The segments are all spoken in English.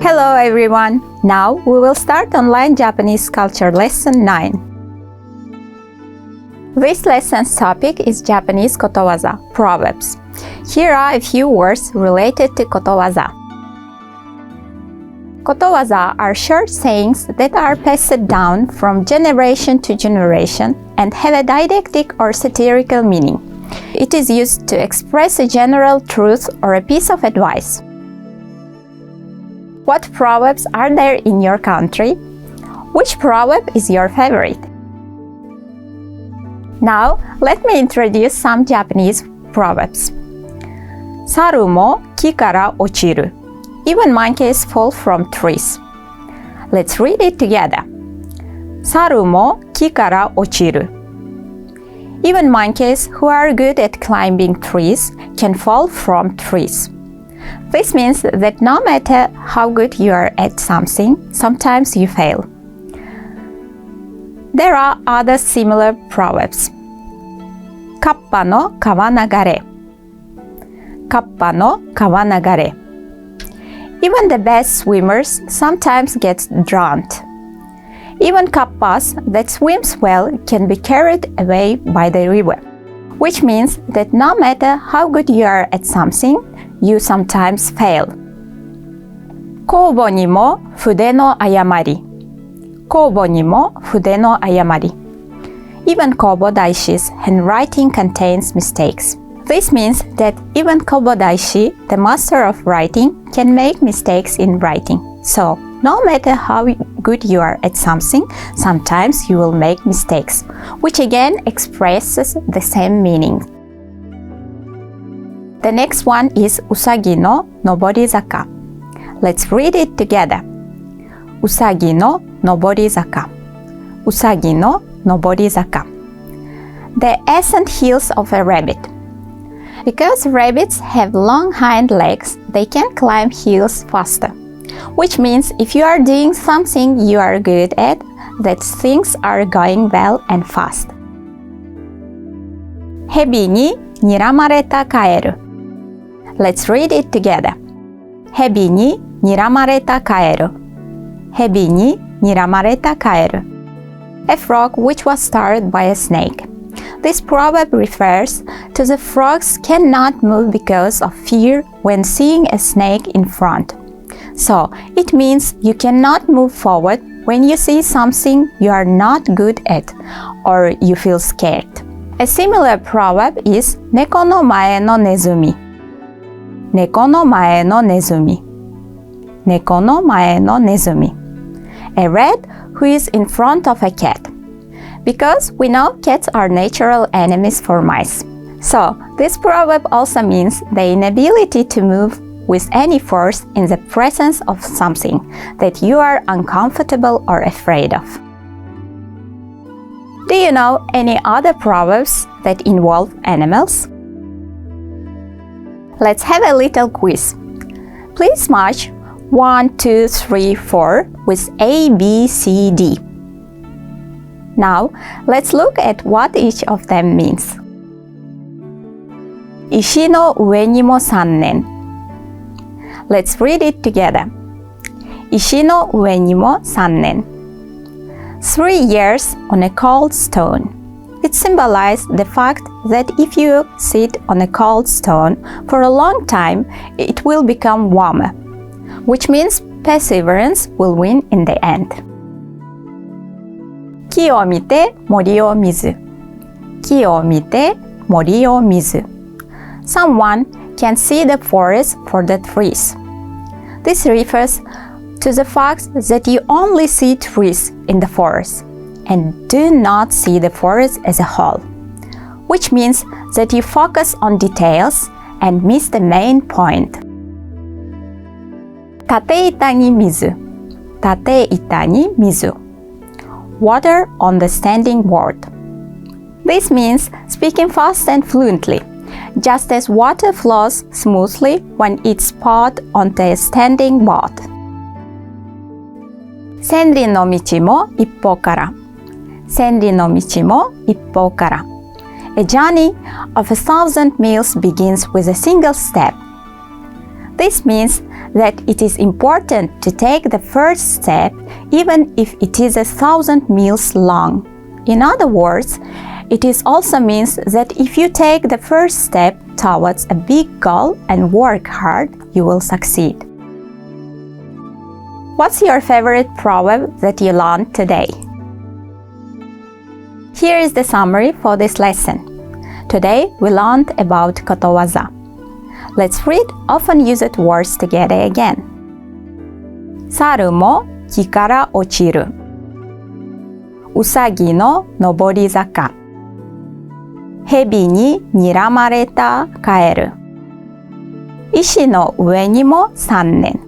Hello everyone! Now we will start online Japanese culture lesson 9. This lesson's topic is Japanese Kotowaza, Proverbs. Here are a few words related to Kotowaza. Kotowaza are short sayings that are passed down from generation to generation and have a didactic or satirical meaning. It is used to express a general truth or a piece of advice. What proverbs are there in your country? Which proverb is your favorite? Now, let me introduce some Japanese proverbs. 猿も木から落ちる. Even monkeys fall from trees. Let's read it together. 猿も木から落ちる. Even monkeys who are good at climbing trees can fall from trees. This means that no matter how good you are at something, sometimes you fail. There are other similar proverbs. カッパの川流れ. カッパの川流れ. Even the best swimmers sometimes get drowned. Even kappas that swims well can be carried away by the river, which means that no matter how good you are at something, you sometimes fail. 公募にも筆の誤り. 公募にも筆の誤り. Even Kobodai's handwriting contains mistakes. This means that even Kobodaishi, the master of writing, can make mistakes in writing. So, no matter how good you are at something, sometimes you will make mistakes, which again expresses the same meaning. The next one is Usagi no Noborizaka. Let's read it together. Usagi no Noborizaka. Usagi no Noborizaka. The ascent heels of a rabbit. Because rabbits have long hind legs, they can climb hills faster. Which means if you are doing something you are good at, that things are going well and fast. 蛇に睨まれたカエル. Let's read it together. 蛇に睨まれたカエル. 蛇に睨まれたカエル. A frog which was startled by a snake. This proverb refers to the frogs cannot move because of fear when seeing a snake in front. So, it means you cannot move forward when you see something you are not good at or you feel scared. A similar proverb is 猫の前のネズミ. 猫の前のネズミ. 猫の前のネズミ. A rat who is in front of a cat. Because we know cats are natural enemies for mice. So, this proverb also means the inability to move with any force in the presence of something that you are uncomfortable or afraid of. Do you know any other proverbs that involve animals? Let's have a little quiz. Please match 1, 2, 3, 4 with A, B, C, D. Now, let's look at what each of them means. 石の上にも3年. Let's read it together. 石の上にも3年. 3 years on a cold stone. It symbolizes the fact that if you sit on a cold stone for a long time, it will become warmer, which means perseverance will win in the end. 木を見て森を見ず. 木を見て森を見ず. Someone can see the forest for the trees. This refers to the fact that you only see trees in the forest and do not see the forest as a whole, which means that you focus on details and miss the main point. 縦板に水. 縦板に水. Water on the standing board. This means speaking fast and fluently, just as water flows smoothly when it's poured onto a standing board. 千里の道も一歩から. 千里の道も一歩から. A journey of 1,000 miles begins with a single step. This means that it is important to take the first step even if it is 1,000 miles long. In other words, it is also means that if you take the first step towards a big goal and work hard, you will succeed. What's your favorite proverb that you learned today? Here is the summary for this lesson. Today we learned about Kotowaza. Let's read often used words together again. 猿も木から落ちる。うさぎの上り坂。蛇に睨まれたカエル。石の上にも3年。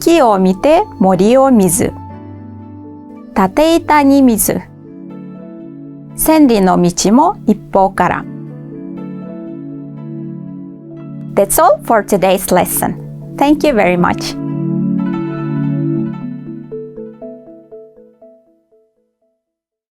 木を見て森を見ず。縦板に水。千里の道も一方から。That's all for today's lesson. Thank you very much.